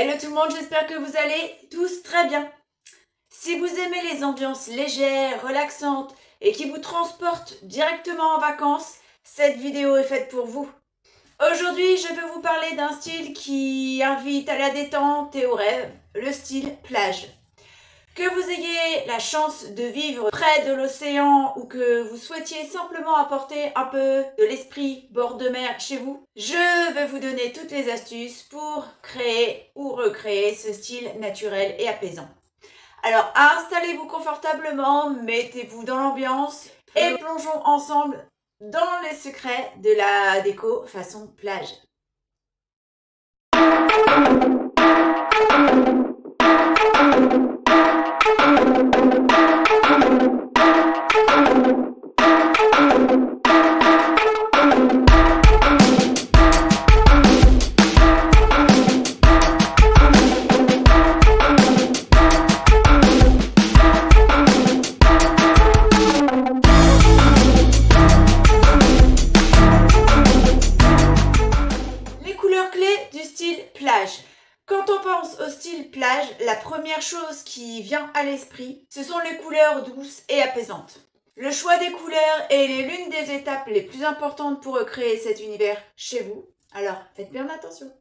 Hello tout le monde, j'espère que vous allez tous très bien. Si vous aimez les ambiances légères, relaxantes et qui vous transportent directement en vacances, cette vidéo est faite pour vous. Aujourd'hui, je vais vous parler d'un style qui invite à la détente et au rêve, le style plage. Que vous ayez la chance de vivre près de l'océan ou que vous souhaitiez simplement apporter un peu de l'esprit bord de mer chez vous, je vais vous donner toutes les astuces pour créer ou recréer ce style naturel et apaisant. Alors installez-vous confortablement, mettez-vous dans l'ambiance et plongeons ensemble dans les secrets de la déco façon plage. Quand on pense au style plage, la première chose qui vient à l'esprit, ce sont les couleurs douces et apaisantes. Le choix des couleurs est l'une des étapes les plus importantes pour recréer cet univers chez vous. Alors, faites bien attention.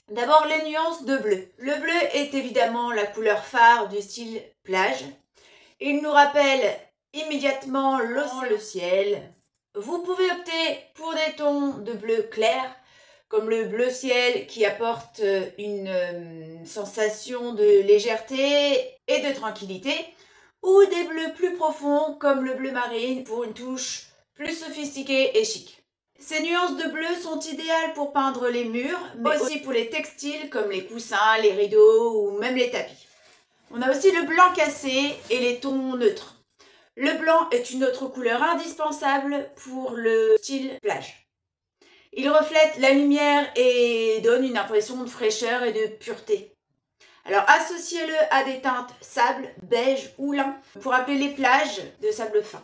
D'abord, les nuances de bleu. Le bleu est évidemment la couleur phare du style plage. Il nous rappelle immédiatement le ciel. Vous pouvez opter pour des tons de bleu clair, comme le bleu ciel qui apporte une sensation de légèreté et de tranquillité, ou des bleus plus profonds comme le bleu marine pour une touche plus sophistiquée et chic. Ces nuances de bleu sont idéales pour peindre les murs, mais aussi pour les textiles comme les coussins, les rideaux ou même les tapis. On a aussi le blanc cassé et les tons neutres. Le blanc est une autre couleur indispensable pour le style plage. Il reflète la lumière et donne une impression de fraîcheur et de pureté. Alors associez-le à des teintes sable, beige ou lin pour appeler les plages de sable fin.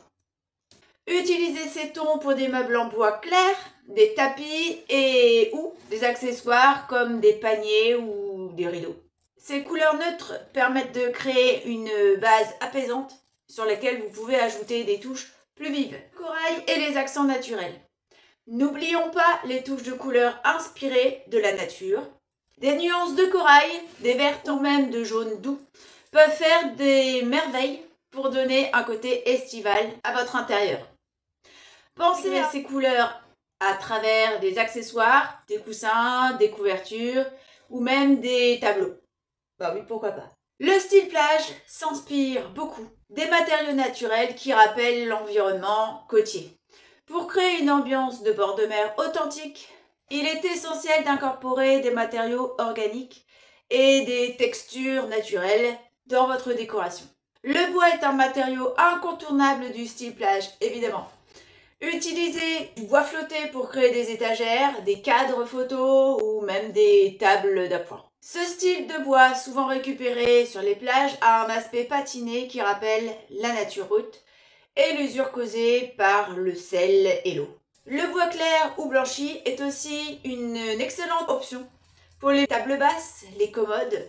Utilisez ces tons pour des meubles en bois clair, des tapis et ou des accessoires comme des paniers ou des rideaux. Ces couleurs neutres permettent de créer une base apaisante sur laquelle vous pouvez ajouter des touches plus vives, corail et les accents naturels. N'oublions pas les touches de couleurs inspirées de la nature. Des nuances de corail, des verts ou même de jaune doux peuvent faire des merveilles pour donner un côté estival à votre intérieur. Pensez à ces couleurs à travers des accessoires, des coussins, des couvertures ou même des tableaux. Bah oui, pourquoi pas. Le style plage s'inspire beaucoup des matériaux naturels qui rappellent l'environnement côtier. Pour créer une ambiance de bord de mer authentique, il est essentiel d'incorporer des matériaux organiques et des textures naturelles dans votre décoration. Le bois est un matériau incontournable du style plage, évidemment. Utilisez du bois flotté pour créer des étagères, des cadres photos ou même des tables d'appoint. Ce style de bois, souvent récupéré sur les plages, a un aspect patiné qui rappelle la nature brute et l'usure causée par le sel et l'eau. Le bois clair ou blanchi est aussi une excellente option pour les tables basses, les commodes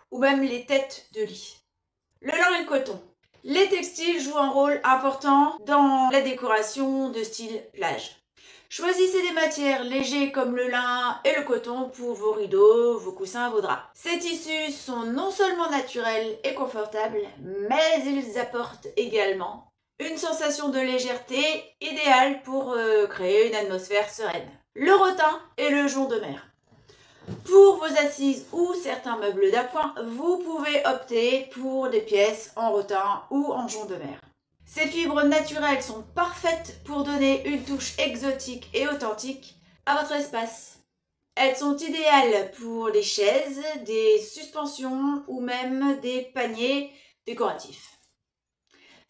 ou même les têtes de lit. Le lin et le coton. Les textiles jouent un rôle important dans la décoration de style plage. Choisissez des matières légères comme le lin et le coton pour vos rideaux, vos coussins, vos draps. Ces tissus sont non seulement naturels et confortables, mais ils apportent également une sensation de légèreté idéale pour créer une atmosphère sereine. Le rotin et le jonc de mer. Pour vos assises ou certains meubles d'appoint, vous pouvez opter pour des pièces en rotin ou en jonc de mer. Ces fibres naturelles sont parfaites pour donner une touche exotique et authentique à votre espace. Elles sont idéales pour des chaises, des suspensions ou même des paniers décoratifs.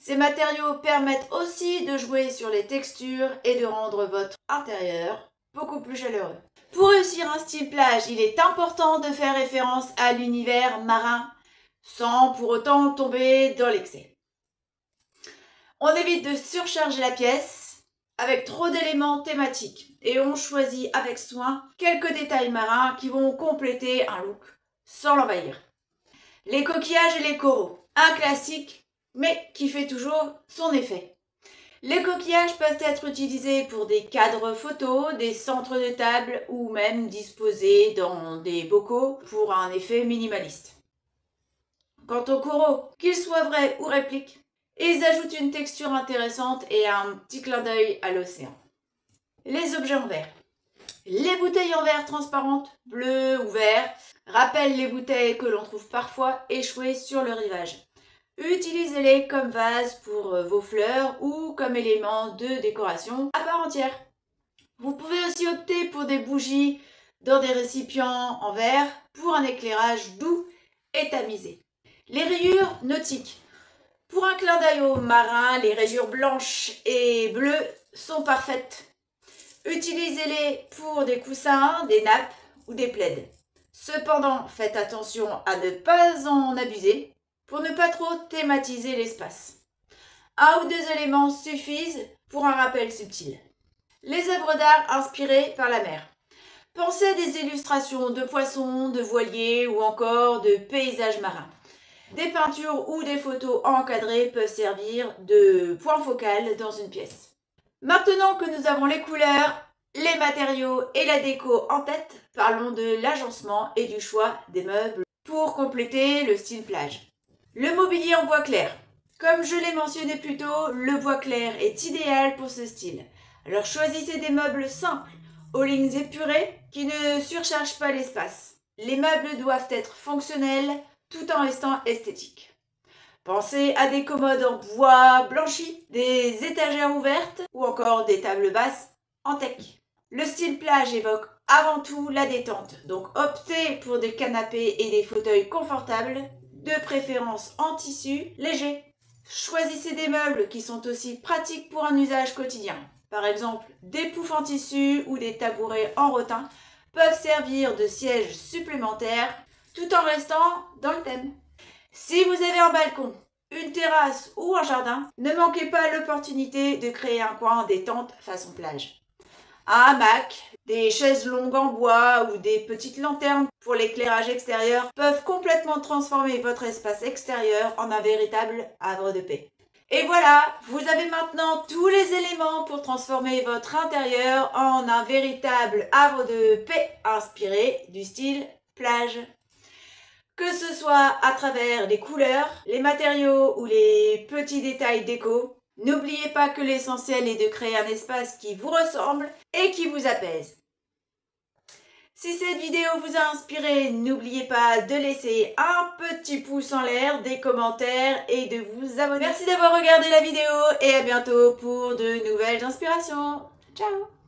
Ces matériaux permettent aussi de jouer sur les textures et de rendre votre intérieur beaucoup plus chaleureux. Pour réussir un style plage, il est important de faire référence à l'univers marin sans pour autant tomber dans l'excès. On évite de surcharger la pièce avec trop d'éléments thématiques et on choisit avec soin quelques détails marins qui vont compléter un look sans l'envahir. Les coquillages et les coraux, un classique, mais qui fait toujours son effet. Les coquillages peuvent être utilisés pour des cadres photos, des centres de table ou même disposés dans des bocaux pour un effet minimaliste. Quant aux coraux, qu'ils soient vrais ou répliques, ils ajoutent une texture intéressante et un petit clin d'œil à l'océan. Les objets en verre. Les bouteilles en verre transparentes, bleues ou verts, rappellent les bouteilles que l'on trouve parfois échouées sur le rivage. Utilisez-les comme vase pour vos fleurs ou comme élément de décoration à part entière. Vous pouvez aussi opter pour des bougies dans des récipients en verre pour un éclairage doux et tamisé. Les rayures nautiques. Pour un clin d'œil au marin, les rayures blanches et bleues sont parfaites. Utilisez-les pour des coussins, des nappes ou des plaids. Cependant, faites attention à ne pas en abuser pour ne pas trop thématiser l'espace. Un ou deux éléments suffisent pour un rappel subtil. Les œuvres d'art inspirées par la mer. Pensez à des illustrations de poissons, de voiliers ou encore de paysages marins. Des peintures ou des photos encadrées peuvent servir de point focal dans une pièce. Maintenant que nous avons les couleurs, les matériaux et la déco en tête, parlons de l'agencement et du choix des meubles pour compléter le style plage. Le mobilier en bois clair. Comme je l'ai mentionné plus tôt, le bois clair est idéal pour ce style. Alors choisissez des meubles simples, aux lignes épurées, qui ne surchargent pas l'espace. Les meubles doivent être fonctionnels tout en restant esthétiques. Pensez à des commodes en bois blanchi, des étagères ouvertes ou encore des tables basses en teck. Le style plage évoque avant tout la détente, donc optez pour des canapés et des fauteuils confortables, de préférence en tissu léger. Choisissez des meubles qui sont aussi pratiques pour un usage quotidien. Par exemple, des poufs en tissu ou des tabourets en rotin peuvent servir de sièges supplémentaires tout en restant dans le thème. Si vous avez un balcon, une terrasse ou un jardin, ne manquez pas l'opportunité de créer un coin détente façon plage. Un hamac, des chaises longues en bois ou des petites lanternes pour l'éclairage extérieur peuvent complètement transformer votre espace extérieur en un véritable havre de paix. Et voilà, vous avez maintenant tous les éléments pour transformer votre intérieur en un véritable havre de paix inspiré du style plage. Que ce soit à travers les couleurs, les matériaux ou les petits détails déco, n'oubliez pas que l'essentiel est de créer un espace qui vous ressemble et qui vous apaise. Si cette vidéo vous a inspiré, n'oubliez pas de laisser un petit pouce en l'air, des commentaires et de vous abonner. Merci d'avoir regardé la vidéo et à bientôt pour de nouvelles inspirations. Ciao!